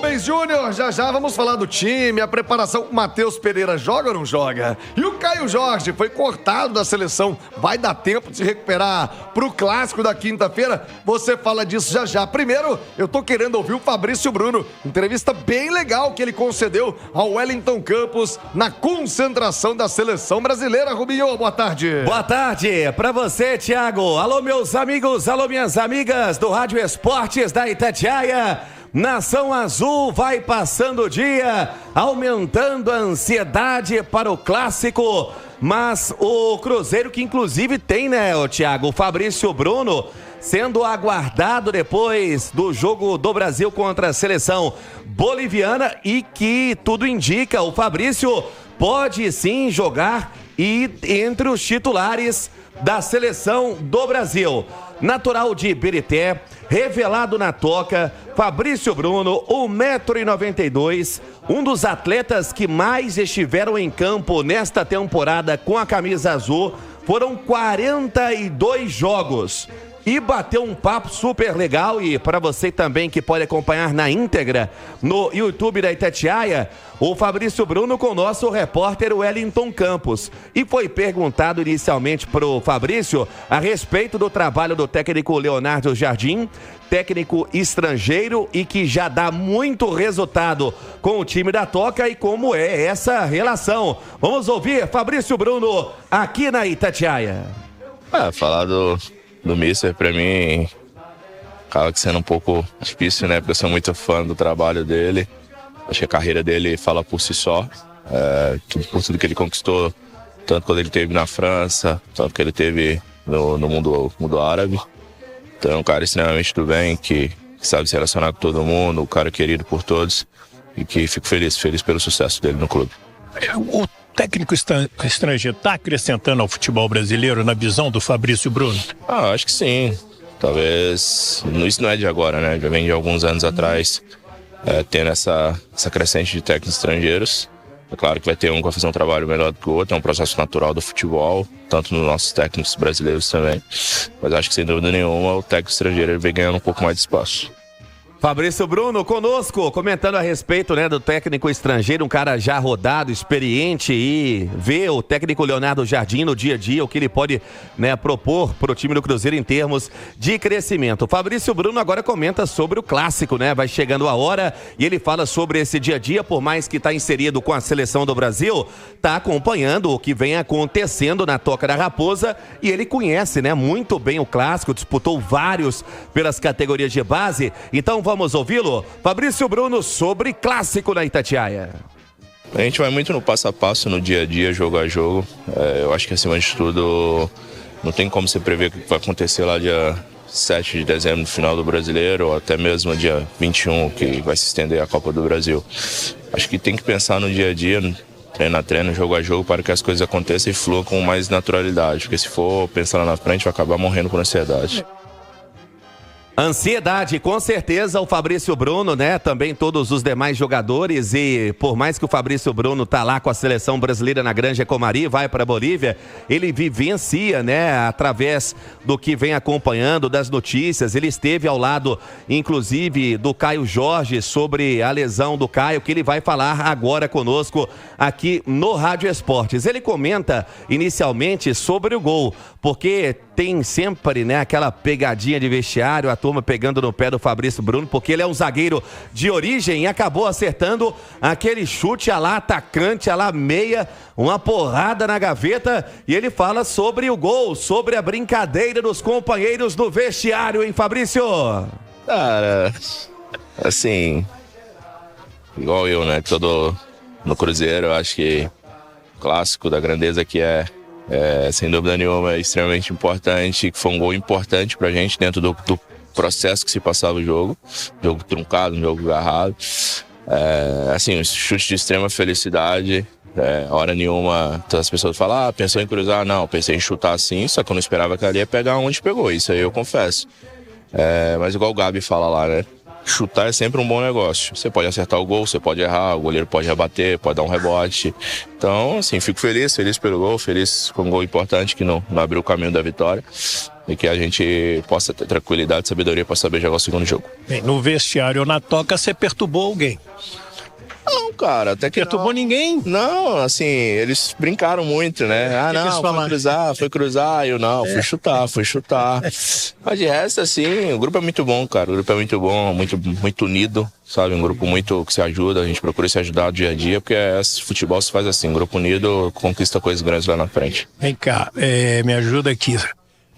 Rubens Júnior, já vamos falar do time, a preparação. O Matheus Pereira joga ou não joga? E o Caio Jorge foi cortado da seleção. Vai dar tempo de se recuperar pro clássico da quinta-feira? Você fala disso já. Primeiro, eu tô querendo ouvir o Fabrício Bruno. Entrevista bem legal que ele concedeu ao Wellington Campos na concentração da seleção brasileira. Rubinho, boa tarde. Boa tarde pra você, Thiago. Alô, meus amigos, alô, minhas amigas do Rádio Esportes da Itatiaia. Nação Azul vai passando o dia, aumentando a ansiedade para o clássico, mas o Cruzeiro que inclusive tem, né, Thiago, o Fabrício Bruno, sendo aguardado depois do jogo do Brasil contra a seleção boliviana e que tudo indica, o Fabrício pode sim jogar e entre os titulares da seleção do Brasil. Natural de Ibirité, revelado na toca, Fabrício Bruno, 1,92 m, um dos atletas que mais estiveram em campo nesta temporada com a camisa azul. Foram 42 jogos. E bateu um papo super legal, e para você também que pode acompanhar na íntegra no YouTube da Itatiaia, o Fabrício Bruno com o nosso repórter Wellington Campos. E foi perguntado inicialmente pro Fabrício a respeito do trabalho do técnico Leonardo Jardim, técnico estrangeiro e que já dá muito resultado com o time da Toca, e como é essa relação. Vamos ouvir Fabrício Bruno aqui na Itatiaia. Falar do Mister, pra mim, acaba sendo um pouco difícil, né? Porque eu sou muito fã do trabalho dele. Acho que a carreira dele fala por si só. Por tudo que ele conquistou, tanto quando ele esteve na França, tanto que ele teve no mundo árabe. Então é um cara extremamente do bem, que sabe se relacionar com todo mundo, um cara querido por todos, e que fico feliz pelo sucesso dele no clube. O técnico estrangeiro está acrescentando ao futebol brasileiro na visão do Fabrício Bruno? Acho que sim. Talvez, isso não é de agora, né? Já vem de alguns anos atrás, tendo essa crescente de técnicos estrangeiros. É claro que vai ter um que vai fazer um trabalho melhor do que o outro, é um processo natural do futebol, tanto nos nossos técnicos brasileiros também. Mas acho que, sem dúvida nenhuma, o técnico estrangeiro ele vem ganhando um pouco mais de espaço. Fabrício Bruno conosco, comentando a respeito, né, do técnico estrangeiro, um cara já rodado, experiente, e vê o técnico Leonardo Jardim no dia a dia, o que ele pode, né, propor para o time do Cruzeiro em termos de crescimento. O Fabrício Bruno agora comenta sobre o clássico, né, vai chegando a hora, e ele fala sobre esse dia a dia, por mais que está inserido com a seleção do Brasil, está acompanhando o que vem acontecendo na Toca da Raposa, e ele conhece, né, muito bem o clássico, disputou vários pelas categorias de base. Então vamos ouvi-lo, Fabrício Bruno, sobre clássico na Itatiaia. A gente vai muito no passo a passo, no dia a dia, jogo a jogo. Eu acho que, acima de tudo, não tem como você prever o que vai acontecer lá dia 7 de dezembro, no final do Brasileiro, ou até mesmo dia 21, que vai se estender a Copa do Brasil. Acho que tem que pensar no dia a dia, treino a treino, jogo a jogo, para que as coisas aconteçam e fluam com mais naturalidade. Porque se for pensar lá na frente, vai acabar morrendo por ansiedade. Ansiedade, com certeza, o Fabrício Bruno, né, também todos os demais jogadores, e por mais que o Fabrício Bruno tá lá com a seleção brasileira na Granja Comari, vai para a Bolívia, ele vivencia, né, através do que vem acompanhando, das notícias. Ele esteve ao lado, inclusive, do Caio Jorge, sobre a lesão do Caio, que ele vai falar agora conosco aqui no Rádio Esportes. Ele comenta inicialmente sobre o gol, porque tem sempre, né, aquela pegadinha de vestiário, a turma pegando no pé do Fabrício Bruno, porque ele é um zagueiro de origem e acabou acertando aquele chute a lá atacante, a lá meia, uma porrada na gaveta, e ele fala sobre o gol, sobre a brincadeira dos companheiros do vestiário, hein, Fabrício? Cara, assim, igual eu, né, todo no Cruzeiro, eu acho que o clássico da grandeza que sem dúvida nenhuma, é extremamente importante, que foi um gol importante pra gente dentro do processo que se passava o jogo truncado, um jogo agarrado. Assim, um chute de extrema felicidade. Hora nenhuma, as pessoas falam, pensou em cruzar? Não, pensei em chutar assim, só que eu não esperava que ali ia pegar onde pegou, isso aí eu confesso. Mas igual o Gabi fala lá, né? chutar é sempre um bom negócio. Você pode acertar o gol, você pode errar, o goleiro pode rebater, pode dar um rebote. Então, assim, fico feliz pelo gol, feliz com um gol importante que não abriu o caminho da vitória. E que a gente possa ter tranquilidade e sabedoria para saber jogar o segundo jogo. Bem, no vestiário ou na toca, você perturbou alguém? Não, cara, até que perturbou ninguém? Não, assim, eles brincaram muito, né? Foi cruzar, eu não, fui chutar. Mas de resto, assim, o grupo é muito bom, cara, o grupo é muito bom, muito unido, sabe? Um grupo muito que se ajuda, a gente procura se ajudar dia a dia, porque futebol se faz assim, um grupo unido conquista coisas grandes lá na frente. Vem cá, me ajuda aqui.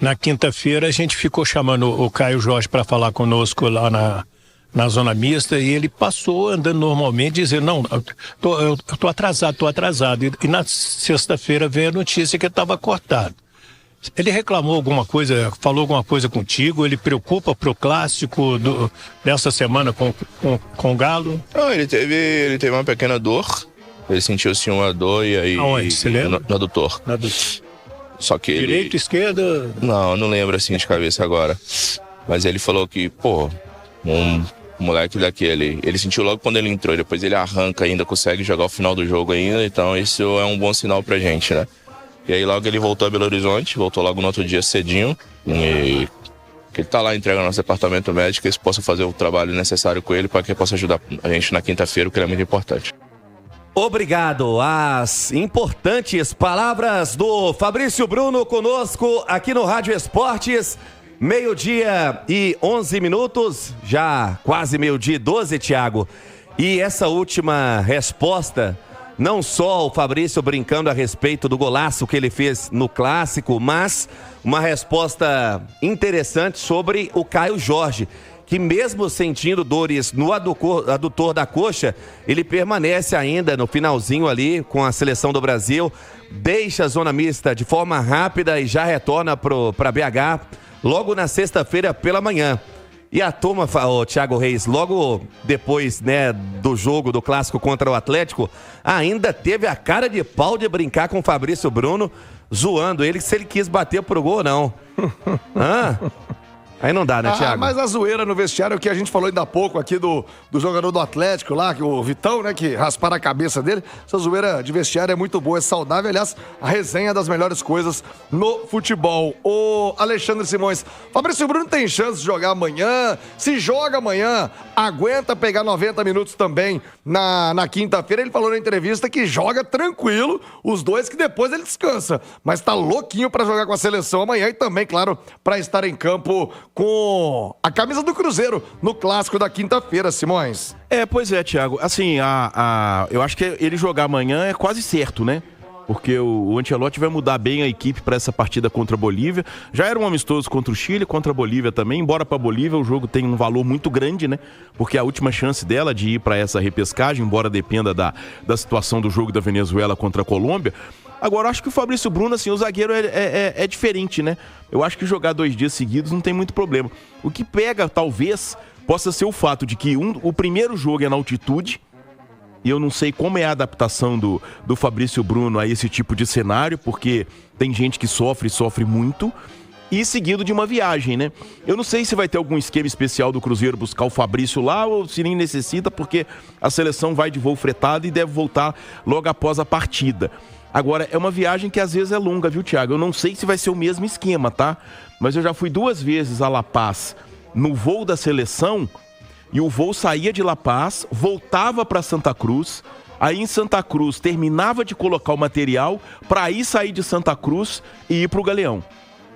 Na quinta-feira a gente ficou chamando o Caio Jorge para falar conosco lá na zona mista e ele passou andando normalmente dizendo, não, eu tô atrasado. E na sexta-feira veio a notícia que ele estava cortado. Ele reclamou alguma coisa, falou alguma coisa contigo? Ele preocupa pro clássico dessa semana com o Galo? Não, ele teve uma pequena dor, ele sentiu sim uma dor e aí... Aonde, você lembra? No adutor. Só que direito, esquerda? Não lembro assim de cabeça agora. Mas ele falou que, um moleque daquele, ele sentiu logo quando ele entrou, depois ele arranca ainda, consegue jogar o final do jogo ainda, então isso é um bom sinal pra gente, né? E aí logo ele voltou a Belo Horizonte, voltou logo no outro dia cedinho, e que ele tá lá, entrega no nosso departamento médico, e eles possam fazer o trabalho necessário com ele para que ele possa ajudar a gente na quinta-feira, o que é muito importante. Obrigado. As importantes palavras do Fabrício Bruno conosco aqui no Rádio Esportes. 12:11, já quase 12:12, Thiago. E essa última resposta, não só o Fabrício brincando a respeito do golaço que ele fez no clássico, mas uma resposta interessante sobre o Caio Jorge, que mesmo sentindo dores no adutor da coxa, ele permanece ainda no finalzinho ali com a seleção do Brasil, deixa a zona mista de forma rápida e já retorna para BH logo na sexta-feira pela manhã. E a turma, Thiago Reis, logo depois, né, do jogo do clássico contra o Atlético, ainda teve a cara de pau de brincar com o Fabrício Bruno, zoando ele se ele quis bater pro gol ou não. Aí não dá, né, Thiago? Mas a zoeira no vestiário, que a gente falou ainda há pouco aqui do jogador do Atlético lá, que o Vitão, né, que rasparam a cabeça dele. Essa zoeira de vestiário é muito boa, é saudável. Aliás, a resenha é das melhores coisas no futebol. O Alexandre Simões, Fabrício Bruno tem chance de jogar amanhã? Se joga amanhã, aguenta pegar 90 minutos também na quinta-feira. Ele falou na entrevista que joga tranquilo, os dois, que depois ele descansa. Mas tá louquinho pra jogar com a seleção amanhã e também, claro, pra estar em campo com a camisa do Cruzeiro no clássico da quinta-feira, Simões. Pois é, Thiago. Assim, eu acho que ele jogar amanhã é quase certo, né? Porque o Ancelotti vai mudar bem a equipe para essa partida contra a Bolívia. Já era um amistoso contra o Chile, contra a Bolívia também. Embora para a Bolívia o jogo tem um valor muito grande, né? Porque é a última chance dela de ir para essa repescagem, embora dependa da situação do jogo da Venezuela contra a Colômbia. Agora, acho que o Fabrício Bruno, assim, o zagueiro é diferente, né? Eu acho que jogar 2 dias seguidos não tem muito problema. O que pega, talvez, possa ser o fato de que o primeiro jogo é na altitude, e eu não sei como é a adaptação do Fabrício Bruno a esse tipo de cenário, porque tem gente que sofre muito, e seguido de uma viagem, né? Eu não sei se vai ter algum esquema especial do Cruzeiro buscar o Fabrício lá, ou se nem necessita, porque a seleção vai de voo fretado e deve voltar logo após a partida. Agora, é uma viagem que às vezes é longa, viu, Thiago? Eu não sei se vai ser o mesmo esquema, tá? Mas eu já fui 2 vezes a La Paz no voo da seleção, e o voo saía de La Paz, voltava para Santa Cruz, aí em Santa Cruz terminava de colocar o material para aí sair de Santa Cruz e ir pro Galeão.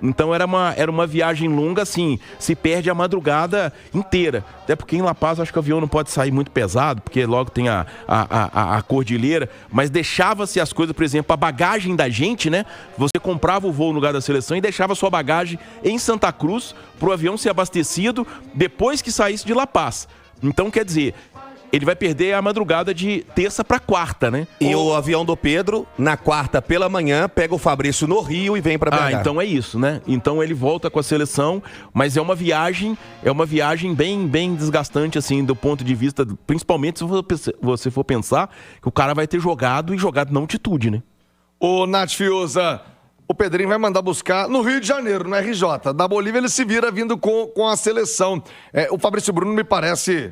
Então era uma viagem longa, assim, se perde a madrugada inteira. Até porque em La Paz acho que o avião não pode sair muito pesado, porque logo tem a cordilheira, mas deixava-se as coisas, por exemplo, a bagagem da gente, né? Você comprava o voo no lugar da seleção e deixava a sua bagagem em Santa Cruz pro avião ser abastecido depois que saísse de La Paz. Então, quer dizer, ele vai perder a madrugada de terça para quarta, né? E o avião do Pedro, na quarta pela manhã, pega o Fabrício no Rio e vem para BH. Então é isso, né? Então ele volta com a seleção, mas é uma viagem bem desgastante, assim, do ponto de vista, principalmente se você for pensar que o cara vai ter jogado na altitude, né? Ô, Nath Fiuza, o Pedrinho vai mandar buscar no Rio de Janeiro, no RJ. Da Bolívia ele se vira vindo com a seleção. O Fabrício Bruno me parece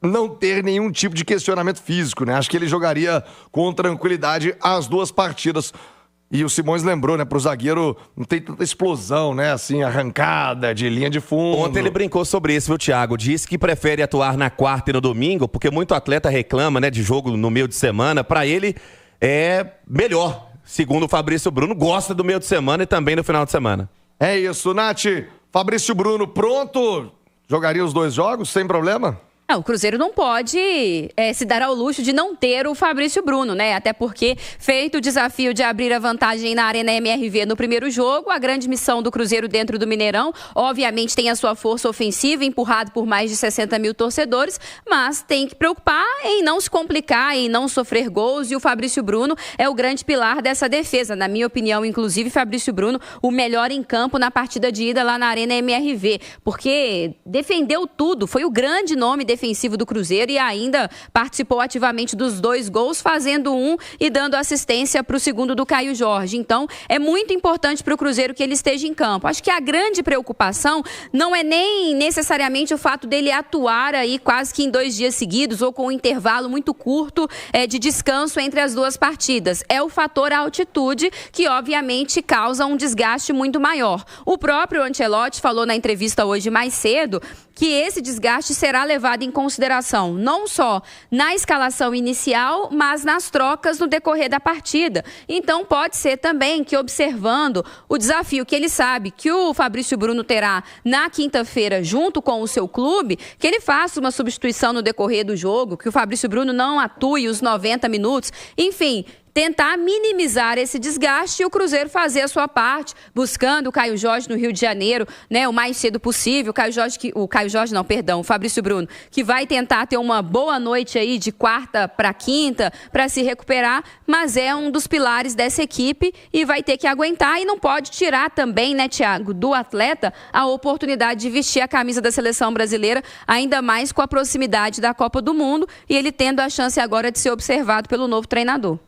não ter nenhum tipo de questionamento físico, né? Acho que ele jogaria com tranquilidade as 2 partidas. E o Simões lembrou, né? Pro zagueiro não tem tanta explosão, né? Assim, arrancada de linha de fundo. Ontem ele brincou sobre isso, viu, Thiago? Disse que prefere atuar na quarta e no domingo, porque muito atleta reclama, né, de jogo no meio de semana. Pra ele é melhor. Segundo o Fabrício Bruno, gosta do meio de semana e também no final de semana. É isso, Nath. Fabrício Bruno, pronto? Jogaria os 2 jogos sem problema? Não, o Cruzeiro não pode se dar ao luxo de não ter o Fabrício Bruno, né? Até porque, feito o desafio de abrir a vantagem na Arena MRV no primeiro jogo, a grande missão do Cruzeiro dentro do Mineirão, obviamente tem a sua força ofensiva, empurrado por mais de 60 mil torcedores, mas tem que preocupar em não se complicar, em não sofrer gols, e o Fabrício Bruno é o grande pilar dessa defesa. Na minha opinião, inclusive, Fabrício Bruno, o melhor em campo na partida de ida lá na Arena MRV, porque defendeu tudo, foi o grande nome defensivo do Cruzeiro e ainda participou ativamente dos 2 gols, fazendo 1 e dando assistência para o segundo do Caio Jorge. Então, é muito importante para o Cruzeiro que ele esteja em campo. Acho que a grande preocupação não é nem necessariamente o fato dele atuar aí quase que em 2 dias seguidos ou com um intervalo muito curto de descanso entre as 2 partidas. É o fator altitude que, obviamente, causa um desgaste muito maior. O próprio Ancelotti falou na entrevista hoje mais cedo que esse desgaste será levado em consideração não só na escalação inicial, mas nas trocas no decorrer da partida. Então pode ser também que, observando o desafio que ele sabe que o Fabrício Bruno terá na quinta-feira junto com o seu clube, que ele faça uma substituição no decorrer do jogo, que o Fabrício Bruno não atue os 90 minutos, enfim, tentar minimizar esse desgaste e o Cruzeiro fazer a sua parte, buscando o Caio Jorge no Rio de Janeiro, né, o mais cedo possível. O Fabrício Bruno, que vai tentar ter uma boa noite aí de quarta para quinta para se recuperar, mas é um dos pilares dessa equipe e vai ter que aguentar e não pode tirar também, né, Thiago, do atleta a oportunidade de vestir a camisa da seleção brasileira, ainda mais com a proximidade da Copa do Mundo e ele tendo a chance agora de ser observado pelo novo treinador.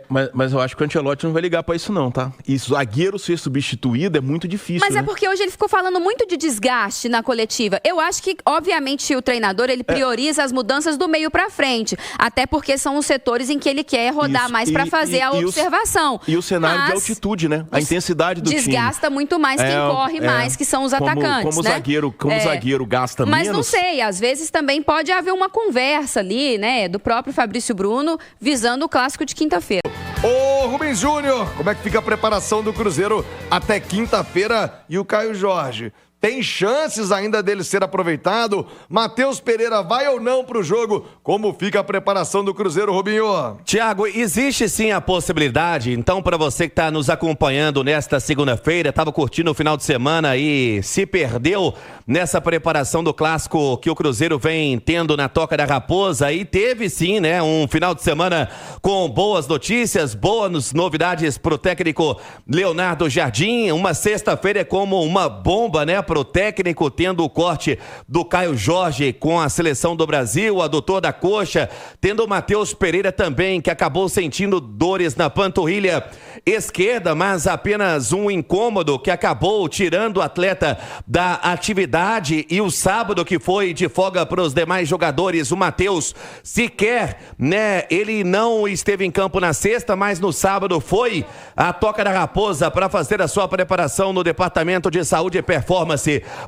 Mas eu acho que o Ancelotti não vai ligar pra isso não, tá? E zagueiro ser substituído é muito difícil, Mas né? é porque hoje ele ficou falando muito de desgaste na coletiva. Eu acho que, obviamente, o treinador, ele prioriza as mudanças do meio pra frente. Até porque são os setores em que ele quer rodar mais pra fazer a observação. E o cenário de altitude, né? A intensidade do time. Desgasta muito mais quem corre mais, que são os atacantes, como né? O zagueiro gasta menos. Mas não sei, às vezes também pode haver uma conversa ali, né? Do próprio Fabrício Bruno, visando o clássico de quinta-feira. Ô, Rubens Júnior, como é que fica a preparação do Cruzeiro até quinta-feira e o Caio Jorge? Tem chances ainda dele ser aproveitado? Matheus Pereira vai ou não pro jogo? Como fica a preparação do Cruzeiro, Rubinho? Tiago, existe sim a possibilidade. Então, para você que está nos acompanhando nesta segunda-feira, estava curtindo o final de semana e se perdeu nessa preparação do clássico que o Cruzeiro vem tendo na Toca da Raposa, e teve sim, né, um final de semana com boas notícias, boas novidades pro técnico Leonardo Jardim. Uma sexta-feira é como uma bomba, né, pro técnico, tendo o corte do Caio Jorge com a seleção do Brasil, adutor da coxa, tendo o Matheus Pereira também, que acabou sentindo dores na panturrilha esquerda, mas apenas um incômodo que acabou tirando o atleta da atividade. E o sábado, que foi de folga para os demais jogadores, o Matheus sequer, né, ele não esteve em campo na sexta, mas no sábado foi à Toca da Raposa para fazer a sua preparação no Departamento de Saúde e Performance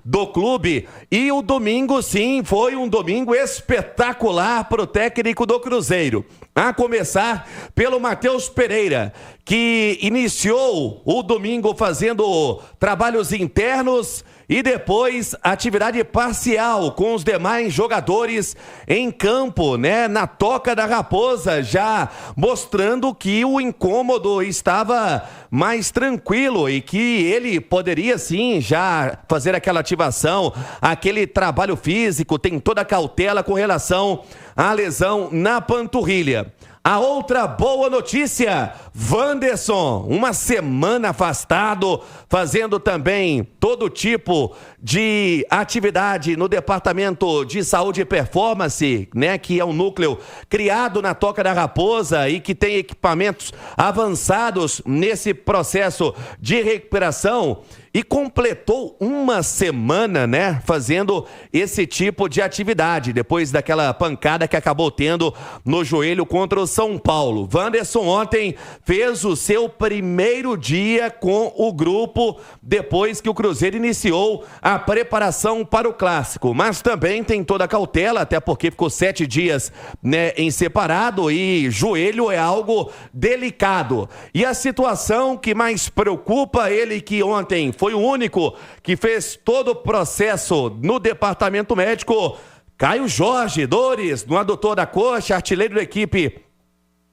do clube. E o domingo, sim, foi um domingo espetacular para o técnico do Cruzeiro. A começar pelo Matheus Pereira, que iniciou o domingo fazendo trabalhos internos e depois atividade parcial com os demais jogadores em campo, né, na Toca da Raposa, já mostrando que o incômodo estava mais tranquilo e que ele poderia sim já fazer aquela ativação, aquele trabalho físico, tem toda a cautela com relação à lesão na panturrilha. A outra boa notícia Wanderson, uma semana afastado, fazendo também todo tipo de atividade no Departamento de Saúde e Performance, né, que é um núcleo criado na Toca da Raposa e que tem equipamentos avançados nesse processo de recuperação. E completou uma semana, né, fazendo esse tipo de atividade, depois daquela pancada que acabou tendo no joelho contra o São Paulo. Wanderson ontem fez o seu primeiro dia com o grupo, depois que o Cruzeiro iniciou a preparação para o Clássico. Mas também tem toda a cautela, até porque ficou 7 dias, né, em separado, e joelho é algo delicado. E a situação que mais preocupa ele, que ontem foi o único que fez todo o processo no departamento médico, Caio Jorge Dores, no adutor da coxa, artilheiro da equipe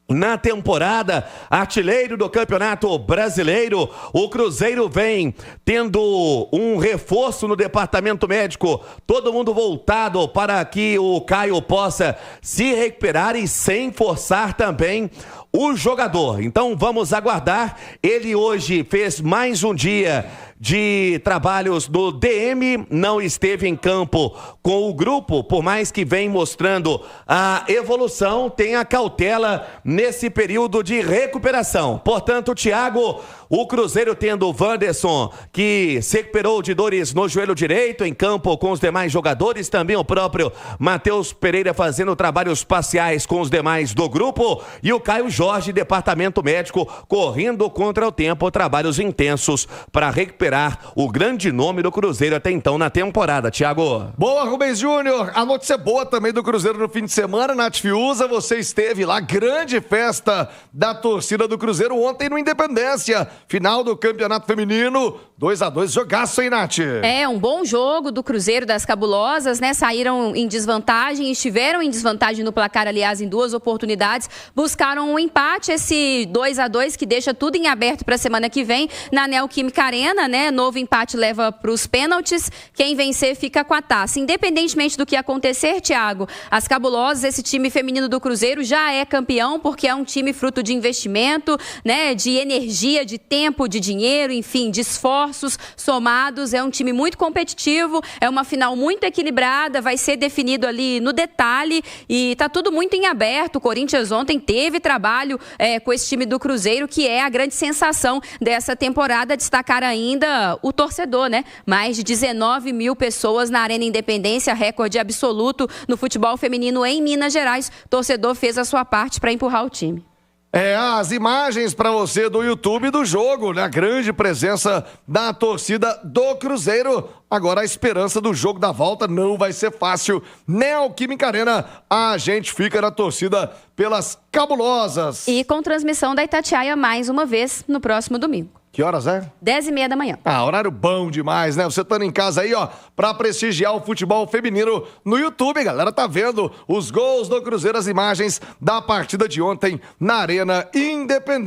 na temporada, artilheiro do Campeonato Brasileiro. O Cruzeiro vem tendo um reforço no departamento médico, todo mundo voltado para que o Caio possa se recuperar e sem forçar também o jogador. Então vamos aguardar. Ele hoje fez mais um dia de trabalhos do DM, não esteve em campo com o grupo, por mais que vem mostrando a evolução, tem a cautela nesse período de recuperação. Portanto, Thiago, o Cruzeiro tendo o Wanderson, que se recuperou de dores no joelho direito, em campo com os demais jogadores, também o próprio Matheus Pereira fazendo trabalhos parciais com os demais do grupo, e o Caio Jorge, departamento médico, correndo contra o tempo, trabalhos intensos para recuperar o grande nome do Cruzeiro até então na temporada, Thiago. Boa, Rubens Júnior. A notícia boa também do Cruzeiro no fim de semana, Nath Fiuza, você esteve lá, grande festa da torcida do Cruzeiro ontem no Independência, final do Campeonato Feminino, 2-2, jogaço, hein, Nath? É, um bom jogo do Cruzeiro das Cabulosas, né, saíram em desvantagem, estiveram em desvantagem no placar, aliás, em 2 oportunidades, buscaram um empate, esse 2-2 que deixa tudo em aberto para a semana que vem na Neoquímica Arena, né? Novo empate leva para os pênaltis. Quem vencer fica com a taça. Independentemente do que acontecer, Thiago, as Cabulosas, esse time feminino do Cruzeiro já é campeão, porque é um time fruto de investimento, né? De energia, de tempo, de dinheiro, enfim, de esforços somados. É um time muito competitivo, é uma final muito equilibrada, vai ser definido ali no detalhe e tá tudo muito em aberto. O Corinthians ontem teve trabalho com esse time do Cruzeiro, que é a grande sensação dessa temporada. Destacar ainda o torcedor, né? Mais de 19 mil pessoas na Arena Independência, recorde absoluto no futebol feminino em Minas Gerais. O torcedor fez a sua parte para empurrar o time. As imagens para você do YouTube do jogo, né? A grande presença da torcida do Cruzeiro. Agora a esperança do jogo da volta não vai ser fácil. Neoquímica Arena, a gente fica na torcida pelas Cabulosas. E com transmissão da Itatiaia mais uma vez no próximo domingo. Que horas é? 10h30 da manhã. Horário bom demais, né? Você estando em casa aí, ó, pra prestigiar o futebol feminino no YouTube, galera, tá vendo os gols do Cruzeiro, as imagens da partida de ontem na Arena Independência.